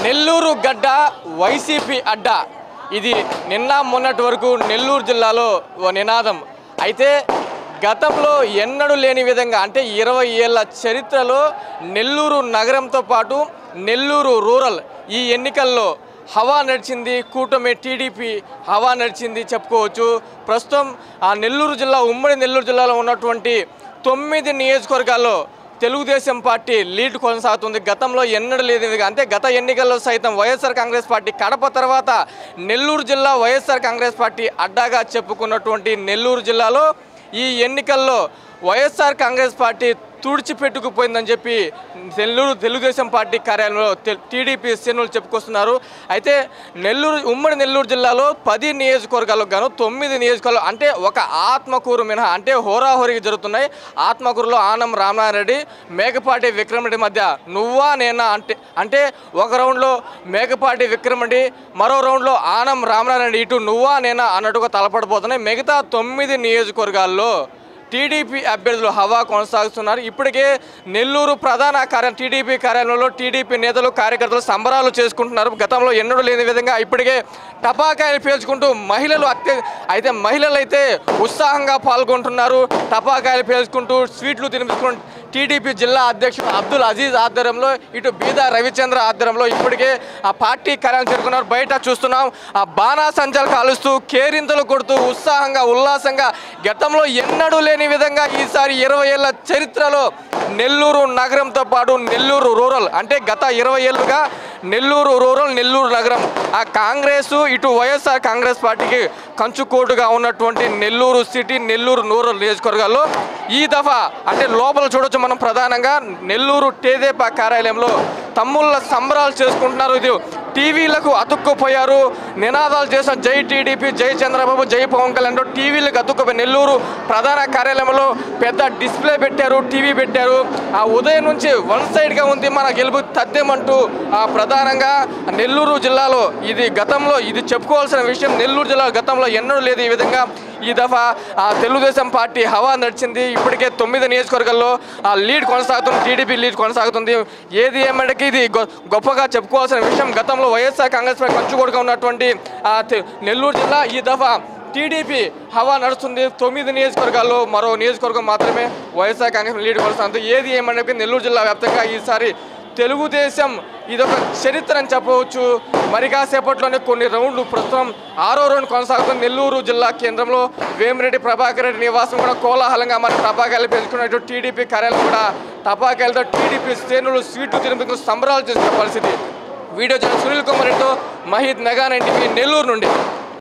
నెల్లూరు గడ్డ వైసీపీ అడ్డ ఇది నిన్న మొన్నటి వరకు నెల్లూరు జిల్లాలో ఓ నినాదం. అయితే గతంలో ఎన్నడూ లేని విధంగా అంటే 20 ఏళ్ల చరిత్రలో నెల్లూరు నగరంతో పాటు నెల్లూరు రూరల్ ఈ ఎన్నికల్లో హవా నడిచింది. కూటమి టీడీపీ హవా నడిచింది చెప్పుకోవచ్చు. ప్రస్తుతం ఆ నెల్లూరు జిల్లా ఉమ్మడి నెల్లూరు జిల్లాలో ఉన్నటువంటి 9 నియోజకవర్గాల్లో తెలుగుదేశం పార్టీ లీడ్ కొనసాగుతుంది. గతంలో ఎన్నడూ లేని అంటే గత ఎన్నికల్లో సైతం వైఎస్ఆర్ కాంగ్రెస్ పార్టీ కడప తర్వాత నెల్లూరు జిల్లా వైఎస్ఆర్ కాంగ్రెస్ పార్టీ అడ్డాగా చెప్పుకున్నటువంటి నెల్లూరు జిల్లాలో ఈ ఎన్నికల్లో వైఎస్ఆర్ కాంగ్రెస్ పార్టీ తుడిచిపెట్టుకుపోయిందని చెప్పి నెల్లూరు తెలుగుదేశం పార్టీ కార్యాలయంలో టీడీపీ శ్రేణులు చెప్పుకొస్తున్నారు. అయితే ఉమ్మడి నెల్లూరు జిల్లాలో 10 నియోజకవర్గాలకు గాను 9 నియోజకవర్గాలు అంటే ఒక ఆత్మకూరు మినహా అంటే హోరాహోరీగా జరుగుతున్నాయి. ఆత్మకూరులో ఆనం రామనారాయణ రెడ్డి మేకపాటి విక్రమరెడ్డి మధ్య నువ్వా నేనా అంటే ఒక రౌండ్లో మేకపాటి విక్రమరెడ్డి, మరో రౌండ్లో ఆనం రామనారాయణ రెడ్డి ఇటు నువ్వా నేనా అన్నట్టుగా తలపడిపోతున్నాయి. మిగతా 9 నియోజకవర్గాల్లో టీడీపీ అభ్యర్థులు హవా కొనసాగుతున్నారు. ఇప్పటికే నెల్లూరు ప్రధాన టీడీపీ కార్యాలయంలో టీడీపీ నేతలు కార్యకర్తలు సంబరాలు చేసుకుంటున్నారు. గతంలో ఎన్నడూ లేని విధంగా ఇప్పటికే టపాకాయలు పేల్చుకుంటూ మహిళలు మహిళలు అయితే ఉత్సాహంగా పాల్గొంటున్నారు. టపాకాయలు పేల్చుకుంటూ స్వీట్లు తినిపించుకుంటూ టీడీపీ జిల్లా అధ్యక్షుడు అబ్దుల్ అజీజ్ ఆధ్వర్యంలో ఇటు బీదా రవిచంద్ర ఆధ్వర్యంలో ఇప్పటికే ఆ పార్టీ కార్యాలయం చేరుకున్నారు. బయట చూస్తున్నాం ఆ బాణాసంచాలు కాలుస్తూ కేరింతలు కొడుతూ ఉల్లాసంగా గతంలో ఎన్నడూ లేని విధంగా ఈసారి 20 ఏళ్ల చరిత్రలో నెల్లూరు నగరంతో పాటు నెల్లూరు రూరల్ అంటే గత 20 ఏళ్ళుగా నెల్లూరు రూరల్ నెల్లూరు నగరం ఆ కాంగ్రెస్ ఇటు వైఎస్ఆర్ కాంగ్రెస్ పార్టీకి కంచుకోటుగా ఉన్నటువంటి నెల్లూరు సిటీ నెల్లూరు రూరల్ నియోజకవర్గాల్లో ఈ దఫా అంటే లోపల చూడొచ్చు మనం ప్రధానంగా నెల్లూరు తెదేపా కార్యాలయంలో తమ్ముళ్ళ సంబరాలు చేసుకుంటున్నారు. ఇది టీవీలకు అతుక్కుపోయారు. నినాదాలు చేసిన జై టీడీపీ, జై చంద్రబాబు, జై పవన్ కళ్యాణ్ టీవీలకు అతుక్కుపోయి నెల్లూరు ప్రధాన కార్యాలయంలో పెద్ద డిస్ప్లే పెట్టారు, టీవీ పెట్టారు. ఆ ఉదయం నుంచి వన్ సైడ్గా ఉంది మన గెలుపు తథ్యమంటూ ప్రధానంగా నెల్లూరు జిల్లాలో ఇది చెప్పుకోవాల్సిన విషయం. నెల్లూరు జిల్లా గతంలో ఎన్నడూ లేదు ఈ విధంగా ఈ దఫా తెలుగుదేశం పార్టీ హవా నడిచింది. ఇప్పటికే 9 నియోజకవర్గాల్లో లీడ్ కొనసాగుతుంది, టీడీపీ లీడ్ కొనసాగుతుంది. ఏది ఏమంటే ఇది గొప్పగా చెప్పుకోవాల్సిన విషయం. గతంలో వైఎస్ఆర్ కాంగ్రెస్ పార్టీ కంచుకోడుగా ఉన్నటువంటి నెల్లూరు జిల్లా ఈ దఫా టీడీపీ హవా నడుస్తుంది. 9 నియోజకవర్గాల్లో మరో నియోజకవర్గం మాత్రమే వైఎస్ఆర్ కాంగ్రెస్ లీడ్ కొనసాగుతుంది. ఏది ఏమంటే నెల్లూరు జిల్లా వ్యాప్తంగా ఈసారి తెలుగుదేశం ఇదొక చరిత్ర అని చెప్పవచ్చు. మరి కాసేపట్లోనే కొన్ని రౌండ్లు ప్రస్తుతం 6వ రౌండ్ కొనసాగుతుంది. నెల్లూరు జిల్లా కేంద్రంలో వేమిరెడ్డి ప్రభాకర్ రెడ్డి నివాసం కూడా కోలాహలంగా మరి టపాకాయలు పెంచుకున్నట్టు టీడీపీ కార్యాలయం కూడా టపాకాయలతో టీడీపీ శ్రేణులు స్వీట్లు తినిపించుకుని సంబరాలు చేస్తున్న పరిస్థితి. వీడియో జర్నలిస్ట్ సునీల్ కుమార్ రెడ్డితో మహీద్ మెగా 9 నెల్లూరు నుండి.